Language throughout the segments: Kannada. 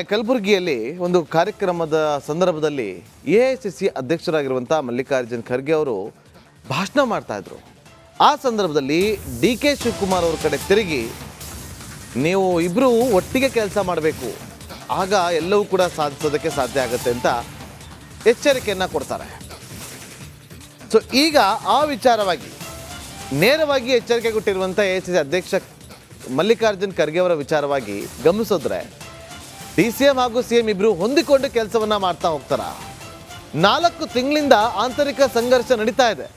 ಕಲಬುರಗಿಯಲ್ಲಿ ಒಂದು ಕಾರ್ಯಕ್ರಮದ ಸಂದರ್ಭದಲ್ಲಿ ಎಐಸಿಸಿ ಅಧ್ಯಕ್ಷರಾಗಿರುವಂಥ ಮಲ್ಲಿಕಾರ್ಜುನ್ ಖರ್ಗೆ ಅವರು ಭಾಷಣ ಮಾಡ್ತಾ ಇದ್ರು. ಆ ಸಂದರ್ಭದಲ್ಲಿ ಡಿ.ಕೆ. ಶಿವಕುಮಾರ್ ಅವರ ಕಡೆ ತಿರುಗಿ ನೀವು ಇಬ್ಬರು ಒಟ್ಟಿಗೆ ಕೆಲಸ ಮಾಡಬೇಕು, ಆಗ ಎಲ್ಲವೂ ಕೂಡ ಸಾಧಿಸೋದಕ್ಕೆ ಸಾಧ್ಯ ಆಗುತ್ತೆ ಅಂತ ಎಚ್ಚರಿಕೆಯನ್ನು ಕೊಡ್ತಾರೆ. ಸೊ ಈಗ ಆ ವಿಚಾರವಾಗಿ ನೇರವಾಗಿ ಎಚ್ಚರಿಕೆ ಕೊಟ್ಟಿರುವಂಥ ಎಐಸಿಸಿ ಅಧ್ಯಕ್ಷ ಮಲ್ಲಿಕಾರ್ಜುನ್ ಖರ್ಗೆ ಅವರ ವಿಚಾರವಾಗಿ ಗಮನಿಸಿದ್ರೆ ಡಿ.ಸಿ.ಎಂ ಹಾಗೂ ಸಿ.ಎಂ ಇಬ್ಬರು ಹೊಂದಿಕೊಂಡು ಕೆಲಸವನ್ನ ಮಾಡ್ತಾ ಹೋಗ್ತಾರ. 4 ತಿಂಗಳಿಂದ ಆಂತರಿಕ ಸಂಘರ್ಷ ನಡೀತಾ ಇದೆ.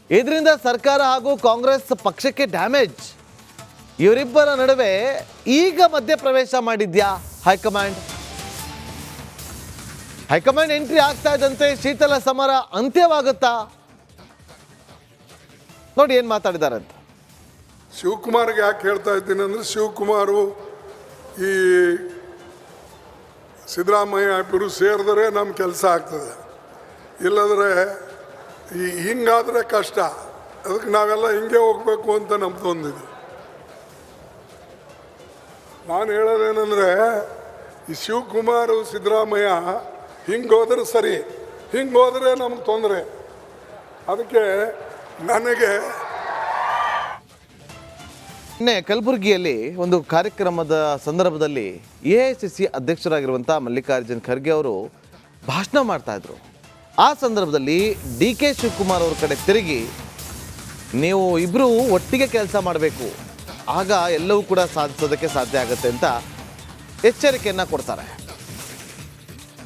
ಇದರಿಂದ ಸರ್ಕಾರ ಹಾಗೂ ಕಾಂಗ್ರೆಸ್ ಪಕ್ಷಕ್ಕೆ ಡ್ಯಾಮೇಜ್. ಇವರಿಬ್ಬರ ನಡುವೆ ಈಗ ಮಧ್ಯಪ್ರವೇಶ ಮಾಡಿದ್ಯಾ ಹೈಕಮಾಂಡ್ ಎಂಟ್ರಿ ಆಗ್ತಾ ಇದ್ದಂತೆ ಶೀತಲ ಸಮರ ಅಂತ್ಯವಾಗುತ್ತಾ? ನೋಡಿ ಏನ್ ಮಾತಾಡಿದ್ದಾರೆ ಅಂತ. ಶಿವಕುಮಾರ್ಗೆ ಯಾಕೆ ಹೇಳ್ತಾ ಇದ್ದೀನಿ ಅಂದರೆ, ಶಿವಕುಮಾರು ಈ ಸಿದ್ದರಾಮಯ್ಯ ಇಬ್ಬರು ಸೇರಿದ್ರೆ ನಮ್ಮ ಕೆಲಸ ಆಗ್ತದೆ, ಇಲ್ಲದ್ರೆ ಹಿಂಗಾದರೆ ಕಷ್ಟ. ಅದಕ್ಕೆ ನಾವೆಲ್ಲ ಹಿಂಗೆ ಹೋಗ್ಬೇಕು ಅಂತ ನಮ್ದೊಂದಿದೆ. ನಾನು ಹೇಳೋದೇನೆಂದರೆ, ಈ ಶಿವಕುಮಾರು ಸಿದ್ದರಾಮಯ್ಯ ಹಿಂಗೆ ಹೋದ್ರೆ ಸರಿ, ಹಿಂಗೆ ಹೋದರೆ ನಮ್ಗೆ ತೊಂದರೆ. ಅದಕ್ಕೆ ನನಗೆ ಕಲಬುರಗಿಯಲ್ಲಿ ಒಂದು ಕಾರ್ಯಕ್ರಮದ ಸಂದರ್ಭದಲ್ಲಿ ಎಐಸಿಸಿ ಅಧ್ಯಕ್ಷರಾಗಿರುವಂಥ ಮಲ್ಲಿಕಾರ್ಜುನ್ ಖರ್ಗೆ ಅವರು ಭಾಷಣ ಮಾಡ್ತಾ ಇದ್ರು. ಆ ಸಂದರ್ಭದಲ್ಲಿ ಡಿ.ಕೆ. ಶಿವಕುಮಾರ್ ಅವರ ಕಡೆ ತಿರುಗಿ ನೀವು ಇಬ್ಬರು ಒಟ್ಟಿಗೆ ಕೆಲಸ ಮಾಡಬೇಕು, ಆಗ ಎಲ್ಲವೂ ಕೂಡ ಸಾಧಿಸೋದಕ್ಕೆ ಸಾಧ್ಯ ಆಗುತ್ತೆ ಅಂತ ಎಚ್ಚರಿಕೆಯನ್ನು ಕೊಡ್ತಾರೆ.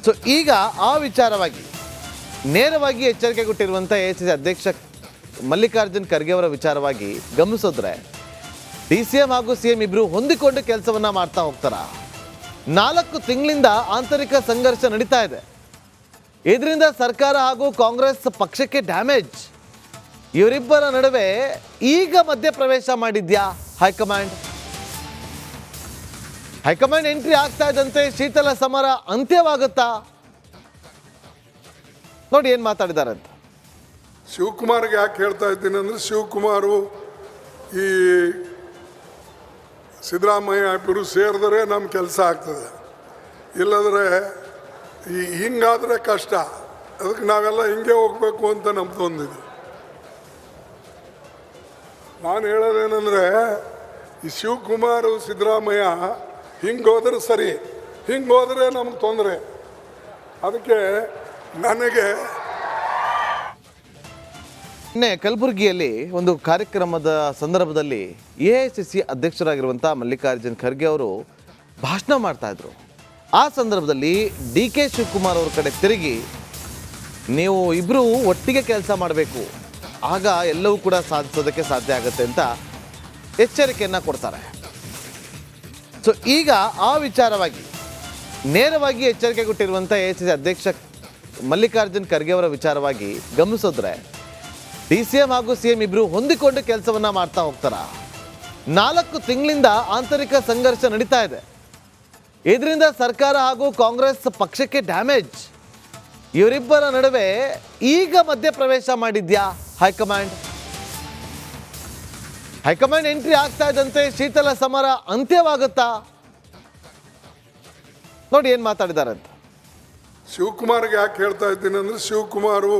ಸೊ ಈಗ ಆ ವಿಚಾರವಾಗಿ ನೇರವಾಗಿ ಎಚ್ಚರಿಕೆ ಕೊಟ್ಟಿರುವಂಥ ಎಐಸಿಸಿ ಅಧ್ಯಕ್ಷ ಮಲ್ಲಿಕಾರ್ಜುನ್ ಖರ್ಗೆ ಅವರ ವಿಚಾರವಾಗಿ ಗಮನಿಸಿದ್ರೆ ಡಿ.ಸಿ.ಎಂ ಹಾಗೂ ಸಿ.ಎಂ ಇಬ್ಬರು ಹೊಂದಿಕೊಂಡು ಕೆಲಸವನ್ನ ಮಾಡ್ತಾ ಹೋಗ್ತಾರ. 4 ತಿಂಗಳಿಂದ ಆಂತರಿಕ ಸಂಘರ್ಷ ನಡೀತಾ ಇದೆ. ಇದರಿಂದ ಸರ್ಕಾರ ಹಾಗೂ ಕಾಂಗ್ರೆಸ್ ಪಕ್ಷಕ್ಕೆ ಡ್ಯಾಮೇಜ್. ಇವರಿಬ್ಬರ ನಡುವೆ ಈಗ ಮಧ್ಯಪ್ರವೇಶ ಮಾಡಿದ್ಯಾ ಹೈಕಮಾಂಡ್ ಎಂಟ್ರಿ ಆಗ್ತಾ ಇದ್ದಂತೆ ಶೀತಲ ಸಮರ ಅಂತ್ಯವಾಗುತ್ತಾ? ನೋಡಿ ಏನ್ ಮಾತಾಡಿದ್ದಾರೆ ಅಂತ. ಶಿವಕುಮಾರ್ಗೆ ಯಾಕೆ ಹೇಳ್ತಾ ಇದ್ದೀನಿ ಅಂದರೆ, ಶಿವಕುಮಾರು ಈ ಸಿದ್ದರಾಮಯ್ಯ ಇಬ್ಬರು ಸೇರಿದ್ರೆ ನಮ್ಮ ಕೆಲಸ ಆಗ್ತದೆ, ಇಲ್ಲದ್ರೆ ಹಿಂಗಾದರೆ ಕಷ್ಟ. ಅದಕ್ಕೆ ನಾವೆಲ್ಲ ಹಿಂಗೆ ಹೋಗ್ಬೇಕು ಅಂತ ನಮ್ದೊಂದಿದೆ. ನಾನು ಹೇಳೋದೇನೆಂದರೆ, ಈ ಶಿವಕುಮಾರು ಸಿದ್ದರಾಮಯ್ಯ ಹಿಂಗೆ ಹೋದ್ರೆ ಸರಿ, ಹಿಂಗೆ ಹೋದರೆ ನಮ್ಗೆ ತೊಂದರೆ. ಅದಕ್ಕೆ ನನಗೆ ಕಲಬುರಗಿಯಲ್ಲಿ ಒಂದು ಕಾರ್ಯಕ್ರಮದ ಸಂದರ್ಭದಲ್ಲಿ ಎಐಸಿಸಿ ಅಧ್ಯಕ್ಷರಾಗಿರುವಂಥ ಮಲ್ಲಿಕಾರ್ಜುನ್ ಖರ್ಗೆ ಅವರು ಭಾಷಣ ಮಾಡ್ತಾ ಇದ್ರು. ಆ ಸಂದರ್ಭದಲ್ಲಿ ಡಿ.ಕೆ. ಶಿವಕುಮಾರ್ ಅವರ ಕಡೆ ತಿರುಗಿ ನೀವು ಇಬ್ಬರು ಒಟ್ಟಿಗೆ ಕೆಲಸ ಮಾಡಬೇಕು, ಆಗ ಎಲ್ಲವೂ ಕೂಡ ಸಾಧಿಸೋದಕ್ಕೆ ಸಾಧ್ಯ ಆಗುತ್ತೆ ಅಂತ ಎಚ್ಚರಿಕೆಯನ್ನು ಕೊಡ್ತಾರೆ. ಸೊ ಈಗ ಆ ವಿಚಾರವಾಗಿ ನೇರವಾಗಿ ಎಚ್ಚರಿಕೆ ಕೊಟ್ಟಿರುವಂಥ ಎಐಸಿಸಿ ಅಧ್ಯಕ್ಷ ಮಲ್ಲಿಕಾರ್ಜುನ್ ಖರ್ಗೆ ಅವರ ವಿಚಾರವಾಗಿ ಗಮನಿಸಿದ್ರೆ ಡಿ.ಸಿ.ಎಂ ಹಾಗೂ ಸಿ.ಎಂ ಇಬ್ಬರು ಹೊಂದಿಕೊಂಡು ಕೆಲಸವನ್ನ ಮಾಡ್ತಾ ಹೋಗ್ತಾರ. 4 ತಿಂಗಳಿಂದ ಆಂತರಿಕ ಸಂಘರ್ಷ ನಡೀತಾ ಇದೆ. ಇದರಿಂದ ಸರ್ಕಾರ ಹಾಗೂ ಕಾಂಗ್ರೆಸ್ ಪಕ್ಷಕ್ಕೆ ಡ್ಯಾಮೇಜ್. ಇವರಿಬ್ಬರ ನಡುವೆ ಈಗ ಮಧ್ಯಪ್ರವೇಶ ಮಾಡಿದ್ಯಾ ಹೈಕಮಾಂಡ್ ಎಂಟ್ರಿ ಆಗ್ತಾ ಇದ್ದಂತೆ ಶೀತಲ ಸಮರ ಅಂತ್ಯವಾಗುತ್ತಾ? ನೋಡಿ ಏನ್ ಮಾತಾಡಿದ್ದಾರೆ ಅಂತ. ಶಿವಕುಮಾರ್ಗೆ ಯಾಕೆ ಹೇಳ್ತಾ ಇದ್ದೀನಿ ಅಂದರೆ, ಶಿವಕುಮಾರು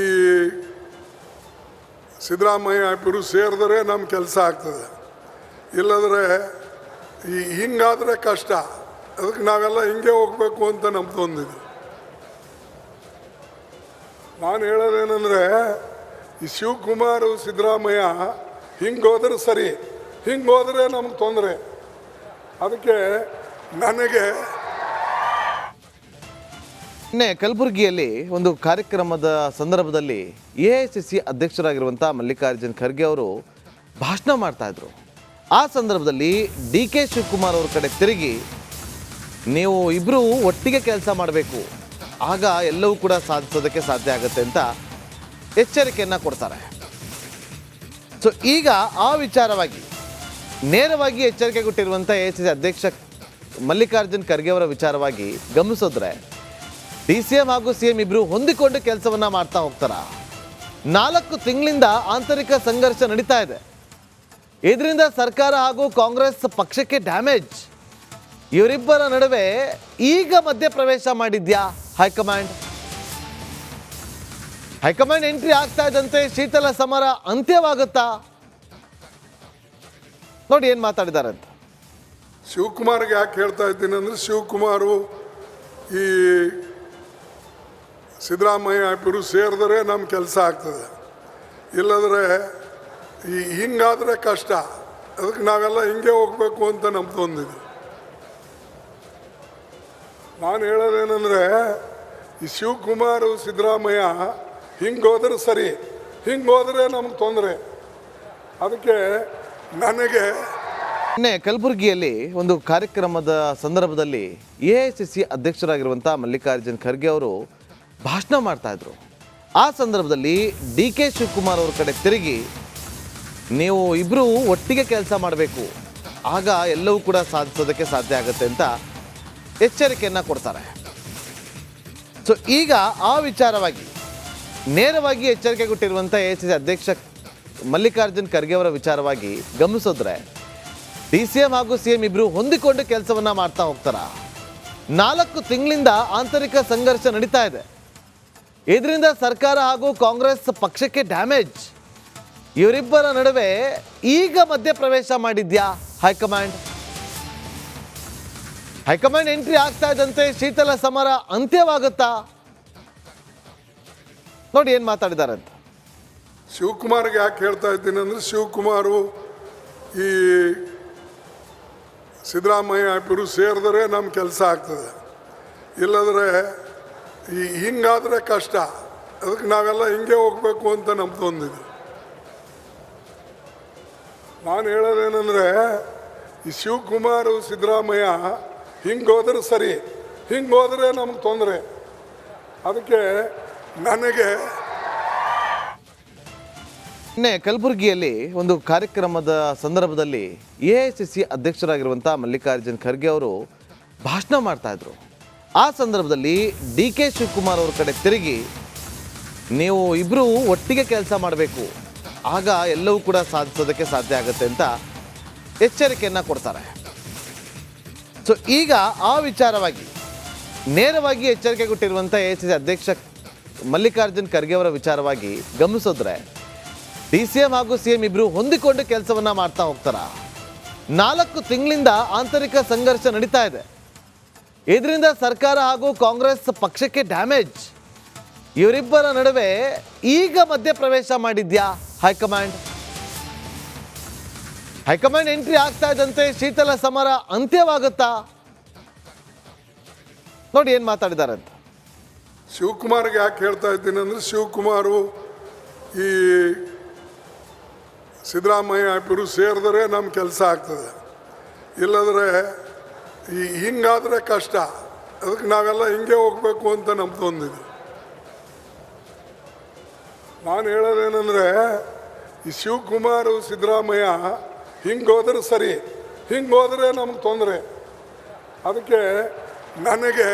ಈ ಸಿದ್ದರಾಮಯ್ಯ ಇಬ್ಬರು ಸೇರಿದ್ರೆ ನಮ್ಮ ಕೆಲಸ ಆಗ್ತದೆ, ಇಲ್ಲದ್ರೆ ಹಿಂಗಾದರೆ ಕಷ್ಟ. ಅದಕ್ಕೆ ನಾವೆಲ್ಲ ಹಿಂಗೆ ಹೋಗ್ಬೇಕು ಅಂತ ನಮ್ದೊಂದಿದೆ. ನಾನು ಹೇಳೋದೇನೆಂದರೆ, ಈ ಶಿವಕುಮಾರು ಸಿದ್ದರಾಮಯ್ಯ ಹಿಂಗೆ ಹೋದ್ರೆ ಸರಿ, ಹಿಂಗೆ ಹೋದರೆ ನಮ್ಗೆ ತೊಂದರೆ. ಅದಕ್ಕೆ ನನಗೆ ಕಲಬುರಗಿಯಲ್ಲಿ ಒಂದು ಕಾರ್ಯಕ್ರಮದ ಸಂದರ್ಭದಲ್ಲಿ ಎಐಸಿಸಿ ಅಧ್ಯಕ್ಷರಾಗಿರುವಂಥ ಮಲ್ಲಿಕಾರ್ಜುನ್ ಖರ್ಗೆ ಅವರು ಭಾಷಣ ಮಾಡ್ತಾ ಇದ್ರು. ಆ ಸಂದರ್ಭದಲ್ಲಿ ಡಿ.ಕೆ. ಶಿವಕುಮಾರ್ ಅವರ ಕಡೆ ತಿರುಗಿ ನೀವು ಇಬ್ಬರು ಒಟ್ಟಿಗೆ ಕೆಲಸ ಮಾಡಬೇಕು, ಆಗ ಎಲ್ಲವೂ ಕೂಡ ಸಾಧಿಸೋದಕ್ಕೆ ಸಾಧ್ಯ ಆಗುತ್ತೆ ಅಂತ ಎಚ್ಚರಿಕೆಯನ್ನು ಕೊಡ್ತಾರೆ. ಸೊ ಈಗ ಆ ವಿಚಾರವಾಗಿ ನೇರವಾಗಿ ಎಚ್ಚರಿಕೆ ಕೊಟ್ಟಿರುವಂಥ ಎಐಸಿಸಿ ಅಧ್ಯಕ್ಷ ಮಲ್ಲಿಕಾರ್ಜುನ್ ಖರ್ಗೆ ಅವರ ವಿಚಾರವಾಗಿ ಗಮನಿಸಿದ್ರೆ ಡಿ.ಸಿ.ಎಂ ಹಾಗೂ ಸಿ.ಎಂ ಇಬ್ಬರು ಹೊಂದಿಕೊಂಡು ಕೆಲಸವನ್ನ ಮಾಡ್ತಾ ಹೋಗ್ತಾರ. 4 ತಿಂಗಳಿಂದ ಆಂತರಿಕ ಸಂಘರ್ಷ ನಡೀತಾ ಇದೆ. ಇದರಿಂದ ಸರ್ಕಾರ ಹಾಗೂ ಕಾಂಗ್ರೆಸ್ ಪಕ್ಷಕ್ಕೆ ಡ್ಯಾಮೇಜ್. ಇವರಿಬ್ಬರ ನಡುವೆ ಈಗ ಮಧ್ಯಪ್ರವೇಶ ಮಾಡಿದ್ಯಾ ಹೈಕಮಾಂಡ್? ಹೈಕಮಾಂಡ್ ಎಂಟ್ರಿ ಆಗ್ತಾ ಇದ್ದಂತೆ ಶೀತಲ ಸಮರ ಅಂತ್ಯವಾಗುತ್ತಾ? ನೋಡಿ ಏನ್ ಮಾತಾಡಿದ್ದಾರೆ ಅಂತ. ಶಿವಕುಮಾರ್ಗೆ ಯಾಕೆ ಹೇಳ್ತಾ ಇದ್ದೀನಿ ಅಂದರೆ, ಶಿವಕುಮಾರು ಈ ಸಿದ್ದರಾಮಯ್ಯ ಇಬ್ಬರು ಸೇರಿದ್ರೆ ನಮ್ಮ ಕೆಲಸ ಆಗ್ತದೆ, ಇಲ್ಲದ್ರೆ ಹಿಂಗಾದರೆ ಕಷ್ಟ. ಅದಕ್ಕೆ ನಾವೆಲ್ಲ ಹಿಂಗೆ ಹೋಗ್ಬೇಕು ಅಂತ ನಮ್ದೊಂದಿದೆ. ನಾನು ಹೇಳೋದೇನೆಂದರೆ, ಈ ಶಿವಕುಮಾರು ಸಿದ್ದರಾಮಯ್ಯ ಹಿಂಗೆ ಹೋದ್ರೆ ಸರಿ, ಹಿಂಗೆ ಹೋದರೆ ನಮ್ಗೆ ತೊಂದರೆ. ಅದಕ್ಕೆ ನನಗೆ ಕಲಬುರಗಿಯಲ್ಲಿ ಒಂದು ಕಾರ್ಯಕ್ರಮದ ಸಂದರ್ಭದಲ್ಲಿ ಎಐಸಿಸಿ ಅಧ್ಯಕ್ಷರಾಗಿರುವಂಥ ಮಲ್ಲಿಕಾರ್ಜುನ್ ಖರ್ಗೆ ಅವರು ಭಾಷಣ ಮಾಡ್ತಾ ಇದ್ರು. ಆ ಸಂದರ್ಭದಲ್ಲಿ ಡಿ.ಕೆ. ಶಿವಕುಮಾರ್ ಅವ್ರ ಕಡೆ ತಿರುಗಿ, ನೀವು ಇಬ್ಬರು ಒಟ್ಟಿಗೆ ಕೆಲಸ ಮಾಡಬೇಕು, ಆಗ ಎಲ್ಲವೂ ಕೂಡ ಸಾಧಿಸೋದಕ್ಕೆ ಸಾಧ್ಯ ಆಗುತ್ತೆ ಅಂತ ಎಚ್ಚರಿಕೆಯನ್ನು ಕೊಡ್ತಾರೆ. ಸೊ ಈಗ ಆ ವಿಚಾರವಾಗಿ ನೇರವಾಗಿ ಎಚ್ಚರಿಕೆ ಕೊಟ್ಟಿರುವಂಥ ಎಐಸಿಸಿ ಅಧ್ಯಕ್ಷ ಮಲ್ಲಿಕಾರ್ಜುನ್ ಖರ್ಗೆ ಅವರ ವಿಚಾರವಾಗಿ ಗಮನಿಸಿದ್ರೆ, ಡಿ.ಸಿ.ಎಂ ಹಾಗೂ ಸಿ.ಎಂ ಇಬ್ಬರು ಹೊಂದಿಕೊಂಡು ಕೆಲಸವನ್ನ ಮಾಡ್ತಾ ಹೋಗ್ತಾರ. 4 ತಿಂಗಳಿಂದ ಆಂತರಿಕ ಸಂಘರ್ಷ ನಡೀತಾ ಇದೆ. ಇದರಿಂದ ಸರ್ಕಾರ ಹಾಗೂ ಕಾಂಗ್ರೆಸ್ ಪಕ್ಷಕ್ಕೆ ಡ್ಯಾಮೇಜ್. ಇವರಿಬ್ಬರ ನಡುವೆ ಈಗ ಮಧ್ಯಪ್ರವೇಶ ಮಾಡಿದ್ಯಾ ಹೈಕಮಾಂಡ್? ಹೈಕಮಾಂಡ್ ಎಂಟ್ರಿ ಆಗ್ತಾ ಇದ್ದಂತೆ ಶೀತಲ ಸಮರ ಅಂತ್ಯವಾಗುತ್ತಾ? ನೋಡಿ ಏನ್ ಮಾತಾಡಿದ್ದಾರೆ ಅಂತ. ಶಿವಕುಮಾರ್ಗೆ ಯಾಕೆ ಹೇಳ್ತಾ ಇದ್ದೀನಿ ಅಂದರೆ, ಶಿವಕುಮಾರು ಈ ಸಿದ್ದರಾಮಯ್ಯ ಇಬ್ಬರು ಸೇರಿದ್ರೆ ನಮ್ಮ ಕೆಲಸ ಆಗ್ತದೆ, ಇಲ್ಲದ್ರೆ ಹಿಂಗಾದರೆ ಕಷ್ಟ. ಅದಕ್ಕೆ ನಾವೆಲ್ಲ ಹಿಂಗೆ ಹೋಗ್ಬೇಕು ಅಂತ ನಮ್ದೊಂದಿದೆ. ನಾನು ಹೇಳೋದೇನೆಂದರೆ, ಈ ಶಿವಕುಮಾರು ಸಿದ್ದರಾಮಯ್ಯ ಹಿಂಗೆ ಹೋದ್ರೆ ಸರಿ, ಹಿಂಗೆ ಹೋದರೆ ನಮ್ಗೆ ತೊಂದರೆ. ಅದಕ್ಕೆ ನನಗೆ ಕಲಬುರಗಿಯಲ್ಲಿ ಒಂದು ಕಾರ್ಯಕ್ರಮದ ಸಂದರ್ಭದಲ್ಲಿ ಎಐಸಿಸಿ ಅಧ್ಯಕ್ಷರಾಗಿರುವಂಥ ಮಲ್ಲಿಕಾರ್ಜುನ್ ಖರ್ಗೆ ಅವರು ಭಾಷಣ ಮಾಡ್ತಾ ಇದ್ರು. ಆ ಸಂದರ್ಭದಲ್ಲಿ ಡಿ.ಕೆ. ಶಿವಕುಮಾರ್ ಅವ್ರ ಕಡೆ ತಿರುಗಿ, ನೀವು ಇಬ್ಬರು ಒಟ್ಟಿಗೆ ಕೆಲಸ ಮಾಡಬೇಕು, ಆಗ ಎಲ್ಲವೂ ಕೂಡ ಸಾಧಿಸೋದಕ್ಕೆ ಸಾಧ್ಯ ಆಗುತ್ತೆ ಅಂತ ಎಚ್ಚರಿಕೆಯನ್ನು ಕೊಡ್ತಾರೆ. ಸೊ ಈಗ ಆ ವಿಚಾರವಾಗಿ ನೇರವಾಗಿ ಎಚ್ಚರಿಕೆ ಕೊಟ್ಟಿರುವಂಥ ಎಐಸಿಸಿ ಅಧ್ಯಕ್ಷ ಮಲ್ಲಿಕಾರ್ಜುನ್ ಖರ್ಗೆ ಅವರ ವಿಚಾರವಾಗಿ ಗಮನಿಸಿದ್ರೆ, ಡಿ.ಸಿ.ಎಂ ಹಾಗೂ ಸಿ.ಎಂ ಇಬ್ಬರು ಹೊಂದಿಕೊಂಡು ಕೆಲಸವನ್ನ ಮಾಡ್ತಾ ಹೋಗ್ತಾರ. 4 ತಿಂಗಳಿಂದ ಆಂತರಿಕ ಸಂಘರ್ಷ ನಡೀತಾ ಇದೆ. ಇದರಿಂದ ಸರ್ಕಾರ ಹಾಗೂ ಕಾಂಗ್ರೆಸ್ ಪಕ್ಷಕ್ಕೆ ಡ್ಯಾಮೇಜ್. ಇವರಿಬ್ಬರ ನಡುವೆ ಈಗ ಮಧ್ಯಪ್ರವೇಶ ಮಾಡಿದ್ಯಾ ಹೈಕಮಾಂಡ್? ಹೈಕಮಾಂಡ್ ಎಂಟ್ರಿ ಆಗ್ತಾ ಇದ್ದಂತೆ ಶೀತಲ ಸಮರ ಅಂತ್ಯವಾಗುತ್ತಾ? ನೋಡಿ ಏನ್ ಮಾತಾಡಿದ್ದಾರೆ ಅಂತ. ಶಿವಕುಮಾರ್ಗೆ ಯಾಕೆ ಹೇಳ್ತಾ ಇದ್ದೀನಿ ಅಂದರೆ, ಶಿವಕುಮಾರು ಈ ಸಿದ್ದರಾಮಯ್ಯ ಇಬ್ಬರು ಸೇರಿದ್ರೆ ನಮ್ಮ ಕೆಲಸ ಆಗ್ತದೆ, ಇಲ್ಲದ್ರೆ ಹಿಂಗಾದರೆ ಕಷ್ಟ. ಅದಕ್ಕೆ ನಾವೆಲ್ಲ ಹಿಂಗೆ ಹೋಗ್ಬೇಕು ಅಂತ ನಮ್ದೊಂದಿದೆ. ನಾನು ಹೇಳೋದೇನೆಂದರೆ, ಈ ಶಿವಕುಮಾರು ಸಿದ್ದರಾಮಯ್ಯ ಹಿಂಗೆ ಹೋದ್ರೆ ಸರಿ, ಹಿಂಗೆ ಹೋದರೆ ನಮ್ಗೆ ತೊಂದರೆ. ಅದಕ್ಕೆ ನನಗೆ